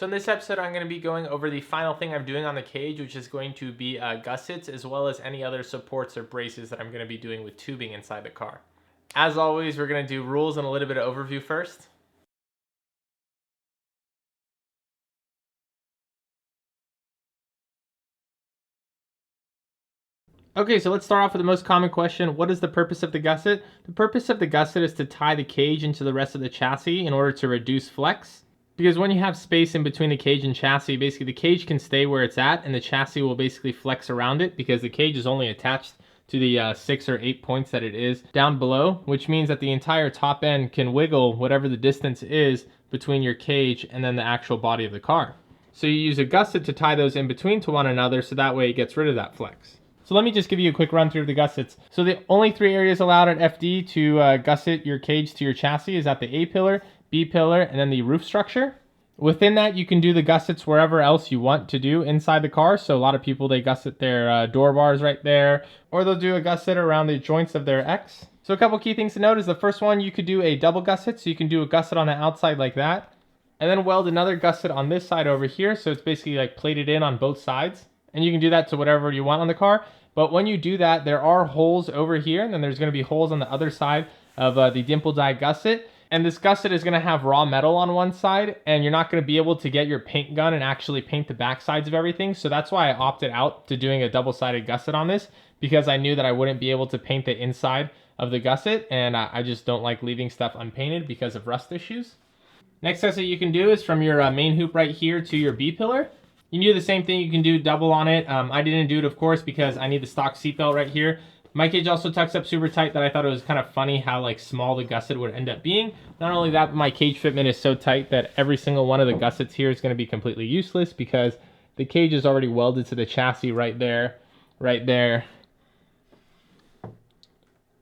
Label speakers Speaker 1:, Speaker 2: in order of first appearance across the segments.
Speaker 1: So in this episode, I'm going to be going over the final thing I'm doing on the cage, which is going to be gussets, as well as any other supports or braces that I'm going to be doing with tubing inside the car. As always, we're going to do rules and a little bit of overview first. Okay, so let's start off with the most common question. What is the purpose of the gusset? The purpose of the gusset is to tie the cage into the rest of the chassis in order to reduce flex. Because when you have space in between the cage and chassis, basically the cage can stay where it's at and the chassis will basically flex around it because the cage is only attached to the 6 or 8 points that it is down below, which means that the entire top end can wiggle whatever the distance is between your cage and then the actual body of the car. So you use a gusset to tie those in between to one another so that way it gets rid of that flex. So let me just give you a quick run through of the gussets. So the only 3 areas allowed at FD to gusset your cage to your chassis is at the A pillar, B pillar, and then the roof structure. Within that, you can do the gussets wherever else you want to do inside the car. So a lot of people, they gusset their door bars right there, or they'll do a gusset around the joints of their X. So a couple key things to note is the first one, you could do a double gusset. So you can do a gusset on the outside like that, and then weld another gusset on this side over here. So it's basically like plated in on both sides. And you can do that to whatever you want on the car. But when you do that, there are holes over here, and then there's going to be holes on the other side of the Dimple Dying gusset. And this gusset is going to have raw metal on one side, and you're not going to be able to get your paint gun and actually paint the back sides of everything. So that's why I opted out to doing a double-sided gusset on this, because I knew that I wouldn't be able to paint the inside of the gusset, and I just don't like leaving stuff unpainted because of rust issues. Next gusset you can do is from your main hoop right here to your B pillar. You can do the same thing, you can do double on it. I didn't do it, of course, because I need the stock seatbelt right here. My cage also tucks up super tight that I thought it was kind of funny how like small the gusset would end up being. Not only that, but my cage fitment is so tight that every single one of the gussets here is going to be completely useless because the cage is already welded to the chassis right there,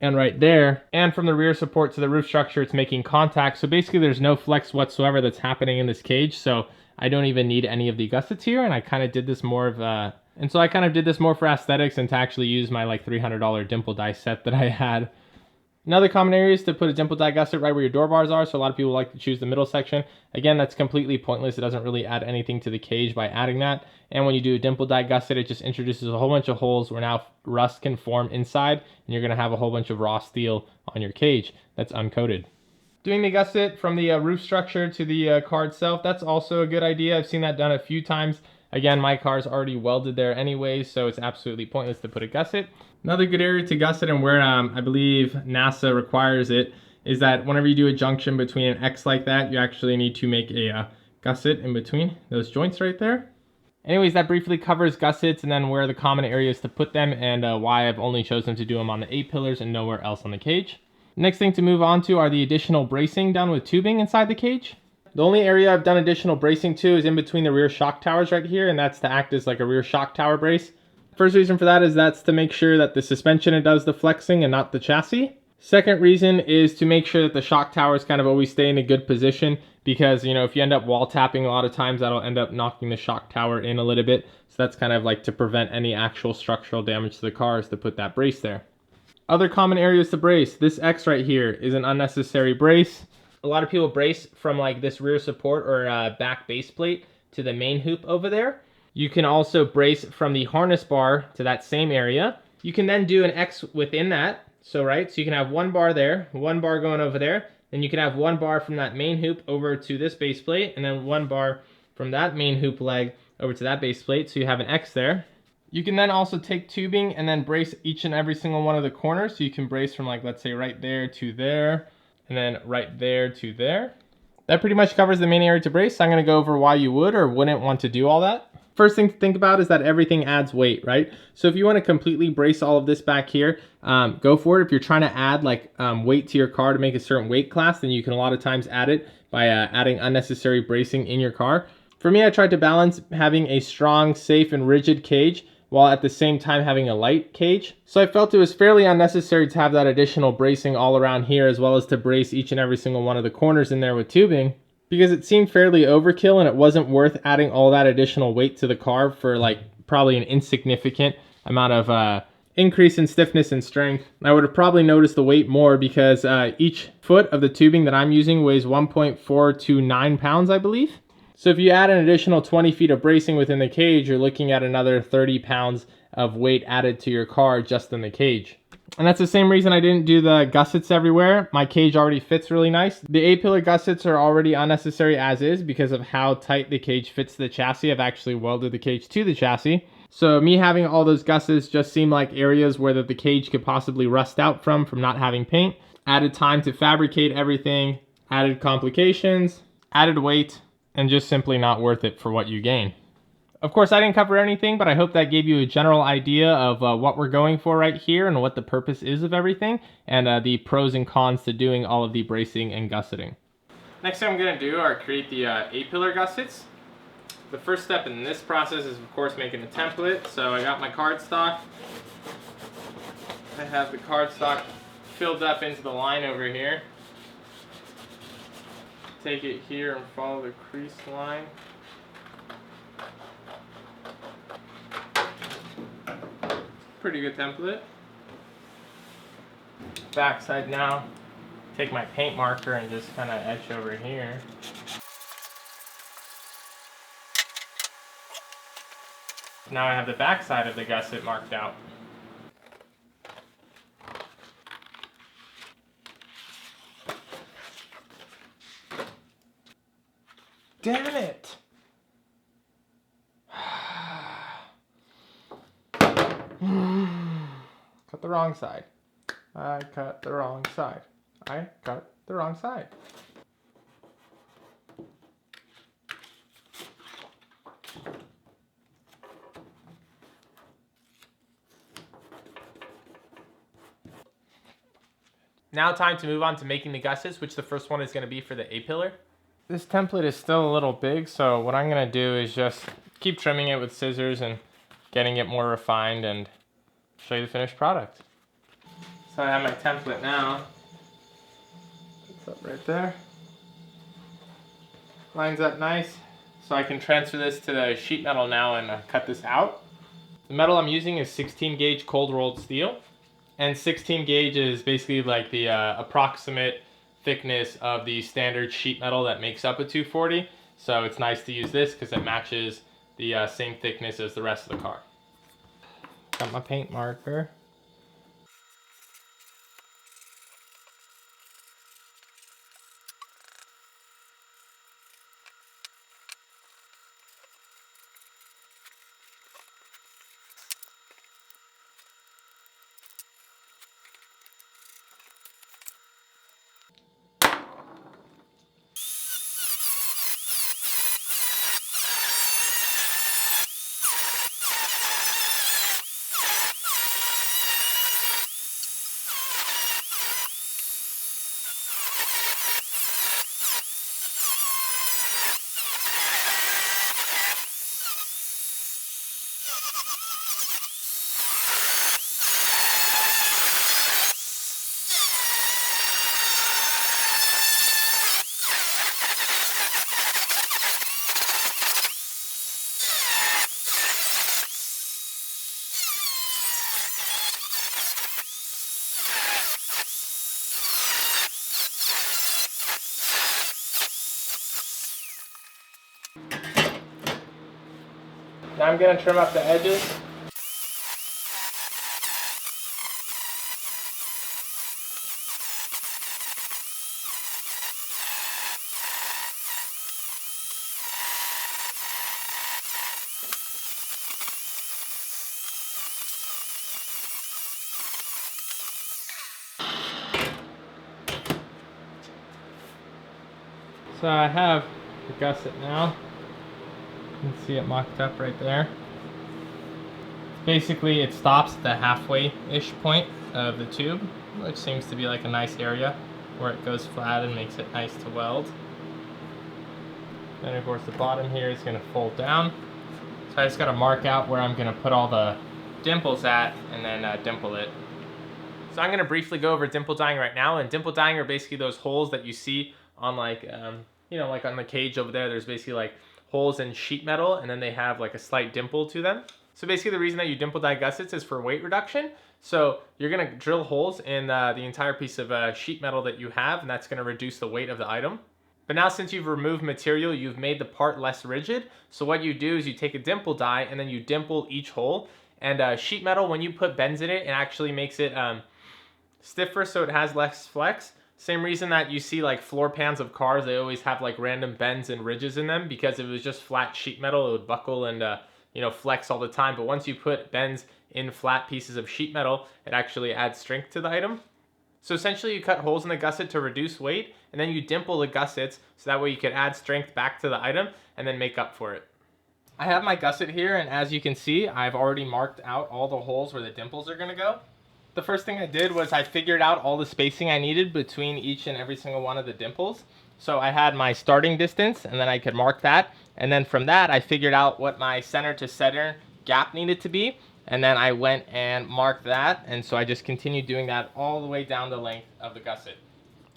Speaker 1: and right there. And from the rear support to the roof structure, it's making contact. So basically there's no flex whatsoever that's happening in this cage. So I don't even need any of the gussets here. And I kind of did this more of for aesthetics and to actually use my like $300 Dimple Die set that I had. Another common area is to put a Dimple Die gusset right where your door bars are. So a lot of people like to choose the middle section. Again, that's completely pointless. It doesn't really add anything to the cage by adding that. And when you do a Dimple Die gusset, it just introduces a whole bunch of holes where now rust can form inside, and you're gonna have a whole bunch of raw steel on your cage that's uncoated. Doing the gusset from the roof structure to the car itself, that's also a good idea. I've seen that done a few times. Again, my car's already welded there anyways, so it's absolutely pointless to put a gusset. Another good area to gusset, and where I believe NASA requires it, is that whenever you do a junction between an X like that, you actually need to make a gusset in between those joints right there. Anyways, that briefly covers gussets and then where the common areas to put them and why I've only chosen to do them on the A pillars and nowhere else on the cage. Next thing to move on to are the additional bracing done with tubing inside the cage. The only area I've done additional bracing to is in between the rear shock towers right here, and that's to act as like a rear shock tower brace. First reason for that is that's to make sure that the suspension does the flexing and not the chassis. Second reason is to make sure that the shock towers kind of always stay in a good position, because you know, if you end up wall tapping a lot of times, that'll end up knocking the shock tower in a little bit. So that's kind of like to prevent any actual structural damage to the car, is to put that brace there. Other common areas to brace. This X right here is an unnecessary brace. A lot of people brace from like this rear support or back base plate to the main hoop over there. You can also brace from the harness bar to that same area. You can then do an X within that. So you can have one bar there, one bar going over there. Then you can have one bar from that main hoop over to this base plate, and then one bar from that main hoop leg over to that base plate. So you have an X there. You can then also take tubing and then brace each and every single one of the corners. So you can brace from like, let's say right there to there, and then right there to there. That pretty much covers the main area to brace. So I'm gonna go over why you would or wouldn't want to do all that. First thing to think about is that everything adds weight, right? So if you wanna completely brace all of this back here, go for it. If you're trying to add like weight to your car to make a certain weight class, then you can a lot of times add it by adding unnecessary bracing in your car. For me, I tried to balance having a strong, safe, and rigid cage while at the same time having a light cage. So I felt it was fairly unnecessary to have that additional bracing all around here, as well as to brace each and every single one of the corners in there with tubing, because it seemed fairly overkill and it wasn't worth adding all that additional weight to the car for like probably an insignificant amount of increase in stiffness and strength. I would have probably noticed the weight more because each foot of the tubing that I'm using weighs 1.429 pounds, I believe. So if you add an additional 20 feet of bracing within the cage, you're looking at another 30 pounds of weight added to your car just in the cage. And that's the same reason I didn't do the gussets everywhere. My cage already fits really nice. The A-pillar gussets are already unnecessary as is because of how tight the cage fits the chassis. I've actually welded the cage to the chassis. So me having all those gussets just seemed like areas where the cage could possibly rust out from not having paint. Added time to fabricate everything, added complications, added weight, and just simply not worth it for what you gain. Of course, I didn't cover anything, but I hope that gave you a general idea of what we're going for right here and what the purpose is of everything, and the pros and cons to doing all of the bracing and gusseting. Next thing I'm going to do are create the A-pillar gussets. The first step in this process is, of course, making a template. So I got my cardstock. I have the cardstock filled up into the line over here. Take it here and follow the crease line. Pretty good template. Backside now, take my paint marker and just kind of etch over here. Now I have the backside of the gusset marked out. Damn it! Cut the wrong side. I cut the wrong side. I cut the wrong side. Now time to move on to making the gussets, which the first one is going to be for the A-pillar. This template is still a little big, so what I'm going to do is just keep trimming it with scissors and getting it more refined and show you the finished product. So I have my template now. It's up right there. Lines up nice. So I can transfer this to the sheet metal now and cut this out. The metal I'm using is 16 gauge cold rolled steel. And 16 gauge is basically like the approximate thickness of the standard sheet metal that makes up a 240. So it's nice to use this because it matches the same thickness as the rest of the car. Got my paint marker. Now I'm going to trim up the edges. So I have the gusset now. You can see it mocked up right there. Basically, it stops at the halfway-ish point of the tube, which seems to be like a nice area where it goes flat and makes it nice to weld. Then of course the bottom here is going to fold down. So I just got to mark out where I'm going to put all the dimples at and then dimple it. So I'm going to briefly go over dimple dying right now, and dimple dying are basically those holes that you see on like, you know, like on the cage over there, there's basically like holes in sheet metal and then they have like a slight dimple to them. So basically the reason that you dimple die gussets is for weight reduction. So you're going to drill holes in the entire piece of sheet metal that you have, and that's going to reduce the weight of the item. But now since you've removed material, you've made the part less rigid. So what you do is you take a dimple die and then you dimple each hole. And sheet metal, when you put bends in it, it actually makes it stiffer so it has less flex. Same reason that you see like floor pans of cars, they always have like random bends and ridges in them, because if it was just flat sheet metal, it would buckle and flex all the time. But once you put bends in flat pieces of sheet metal, it actually adds strength to the item. So essentially you cut holes in the gusset to reduce weight, and then you dimple the gussets so that way you can add strength back to the item and then make up for it. I have my gusset here, and as you can see, I've already marked out all the holes where the dimples are going to go. The first thing I did was I figured out all the spacing I needed between each and every single one of the dimples. So I had my starting distance, and then I could mark that. And then from that, I figured out what my center to center gap needed to be. And then I went and marked that, and so I just continued doing that all the way down the length of the gusset.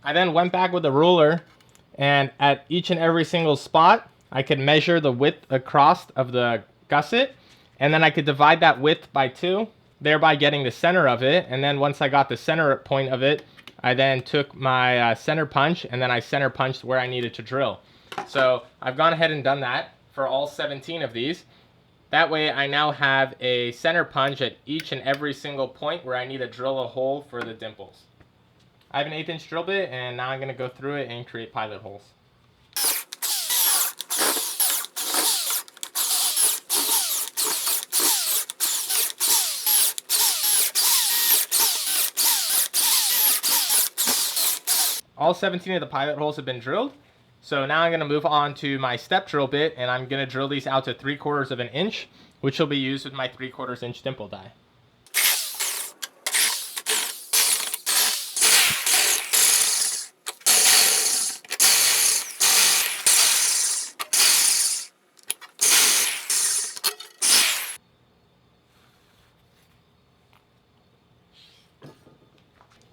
Speaker 1: I then went back with a ruler, and at each and every single spot, I could measure the width across of the gusset, and then I could divide that width by 2, thereby getting the center of it. And then once I got the center point of it, I then took my center punch, and then I center punched where I needed to drill. So I've gone ahead and done that for all 17 of these. That way I now have a center punch at each and every single point where I need to drill a hole for the dimples. I have an 1/8" drill bit, and now I'm going to go through it and create pilot holes. All 17 of the pilot holes have been drilled. So now I'm going to move on to my step drill bit, and I'm going to drill these out to 3/4 of an inch, which will be used with my 3/4 inch dimple die.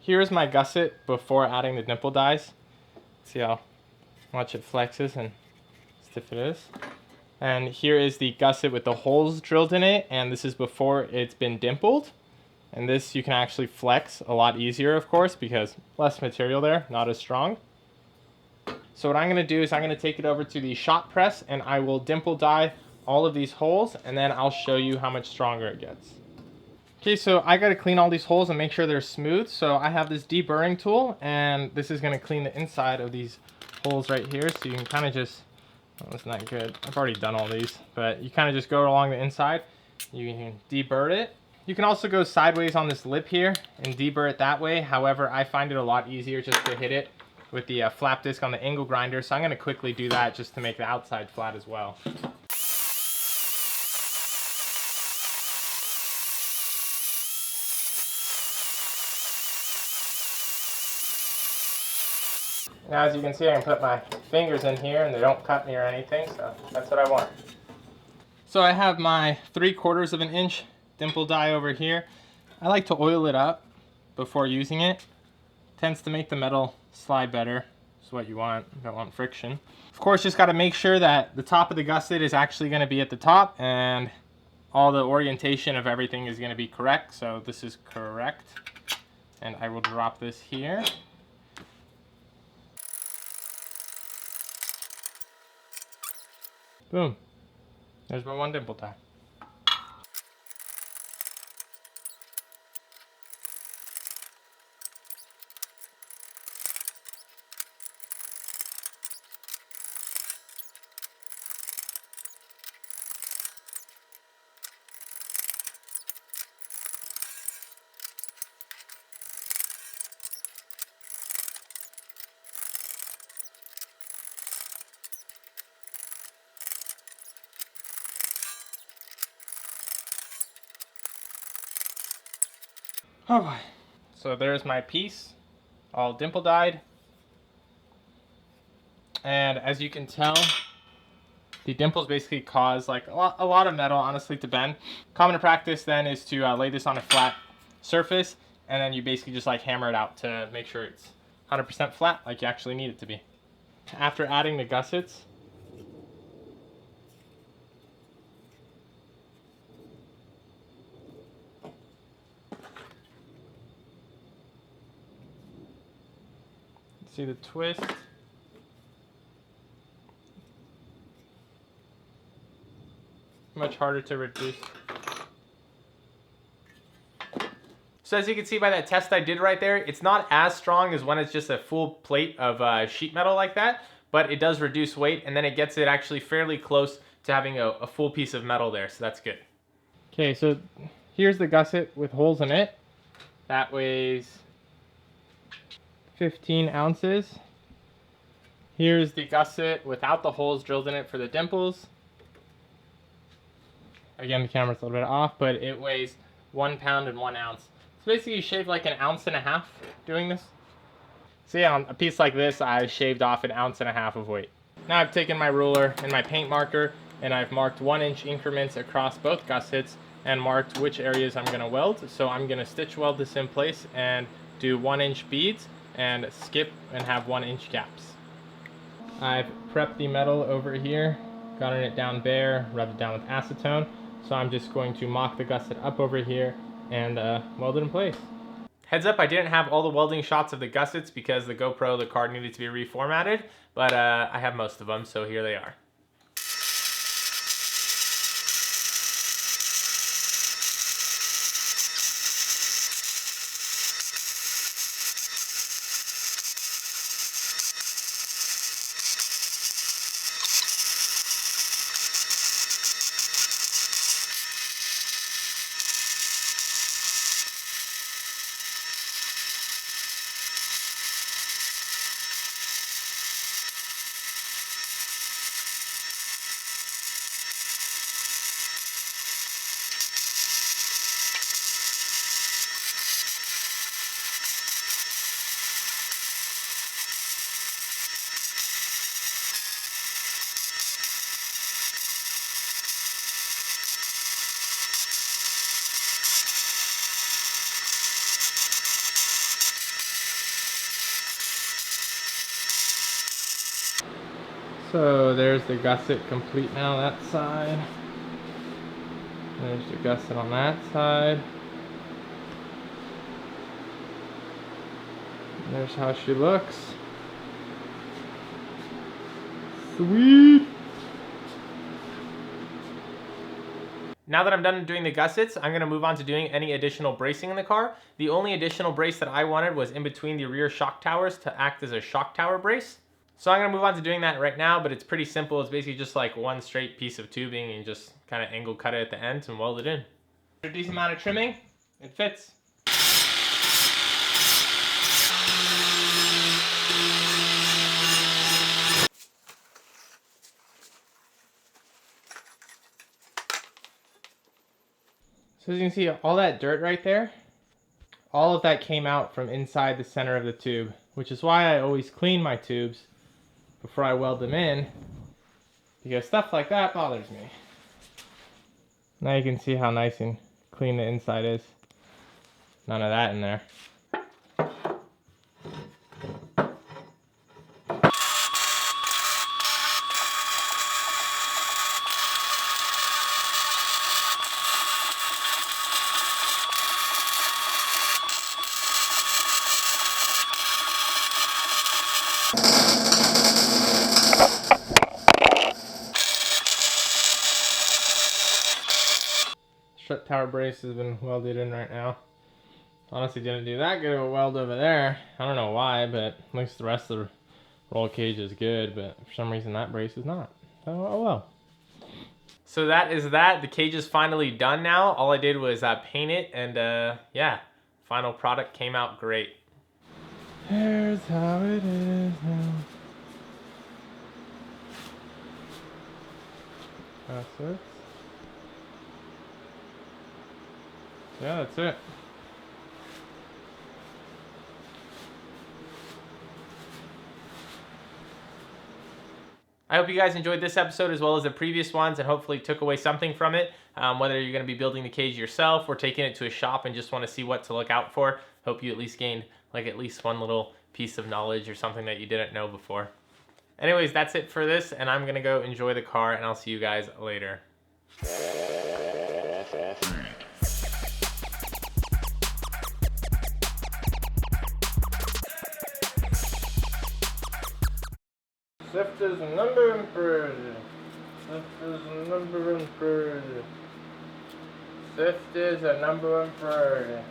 Speaker 1: Here's my gusset before adding the dimple dies. See how much it flexes and stiff it is. And here is the gusset with the holes drilled in it, and this is before it's been dimpled. And this you can actually flex a lot easier, of course, because less material there, not as strong. So what I'm going to do is I'm going to take it over to the shot press, and I will dimple die all of these holes, and then I'll show you how much stronger it gets. Okay, so I got to clean all these holes and make sure they're smooth. So I have this deburring tool, and this is going to clean the inside of these holes right here. So you can kind of just, oh, that's not good. I've already done all these, but you kind of just go along the inside. You can deburr it. You can also go sideways on this lip here and deburr it that way. However, I find it a lot easier just to hit it with the flap disc on the angle grinder. So I'm going to quickly do that just to make the outside flat as well. Now as you can see, I can put my fingers in here and they don't cut me or anything, so that's what I want. So I have my 3/4 of an inch dimple die over here. I like to oil it up before using it. Tends to make the metal slide better. That's what you want. You don't want friction. Of course, just got to make sure that the top of the gusset is actually going to be at the top, and all the orientation of everything is going to be correct. So this is correct. And I will drop this here. Boom. There's my one dimple die. Oh boy. So there's my piece, all dimple dyed. And as you can tell, the dimples basically cause like a lot of metal, honestly, to bend. Common practice then is to lay this on a flat surface, and then you basically just like hammer it out to make sure it's 100% flat like you actually need it to be. After adding the gussets, see the twist. much harder to reduce. So as you can see by that test I did right there, it's not as strong as when it's just a full plate of sheet metal like that, but it does reduce weight, and then it gets it actually fairly close to having a full piece of metal there, so that's good. Okay, so here's the gusset with holes in it. That weighs 15 ounces. Here's the gusset without the holes drilled in it for the dimples. Again, the camera's a little bit off, but it weighs 1 pound and 1 ounce. So basically you shave like 1.5 ounces doing this. So yeah, on a piece like this, I shaved off 1.5 ounces of weight. Now I've taken my ruler and my paint marker, and I've marked 1-inch increments across both gussets and marked which areas I'm gonna weld. So I'm gonna stitch weld this in place and do 1-inch beads and skip and have 1-inch gaps. I've prepped the metal over here, gotten it down bare, rubbed it down with acetone. So I'm just going to mock the gusset up over here and weld it in place. Heads up, I didn't have all the welding shots of the gussets because the GoPro, the card needed to be reformatted, but I have most of them, so here they are. So there's the gusset complete now, that side. There's the gusset on that side. And there's how she looks. Sweet! Now that I'm done doing the gussets, I'm going to move on to doing any additional bracing in the car. The only additional brace that I wanted was in between the rear shock towers to act as a shock tower brace. So I'm going to move on to doing that right now, but it's pretty simple. It's basically just like one straight piece of tubing and just kind of angle cut it at the ends and weld it in. A decent amount of trimming, it fits. So as you can see, all that dirt right there, all of that came out from inside the center of the tube, which is why I always clean my tubes before I weld them in, because stuff like that bothers me. Now you can see how nice and clean the inside is. None of that in there. Strut tower brace has been welded in right now. Honestly didn't do that good of a weld over there. I don't know why, but at least the rest of the roll cage is good, but for some reason that brace is not. Oh well. So that is that. The cage is finally done now. All I did was paint it, and yeah, final product came out great. Here's how it is now. That's it. Yeah, that's it. I hope you guys enjoyed this episode as well as the previous ones and hopefully took away something from it. Whether you're going to be building the cage yourself or taking it to a shop and just want to see what to look out for, hope you at least gained like at least one little piece of knowledge or something that you didn't know before. Anyways, that's it for this, and I'm going to go enjoy the car, and I'll see you guys later. Sifters and number improved. This is a number one bird. This is a number one bird.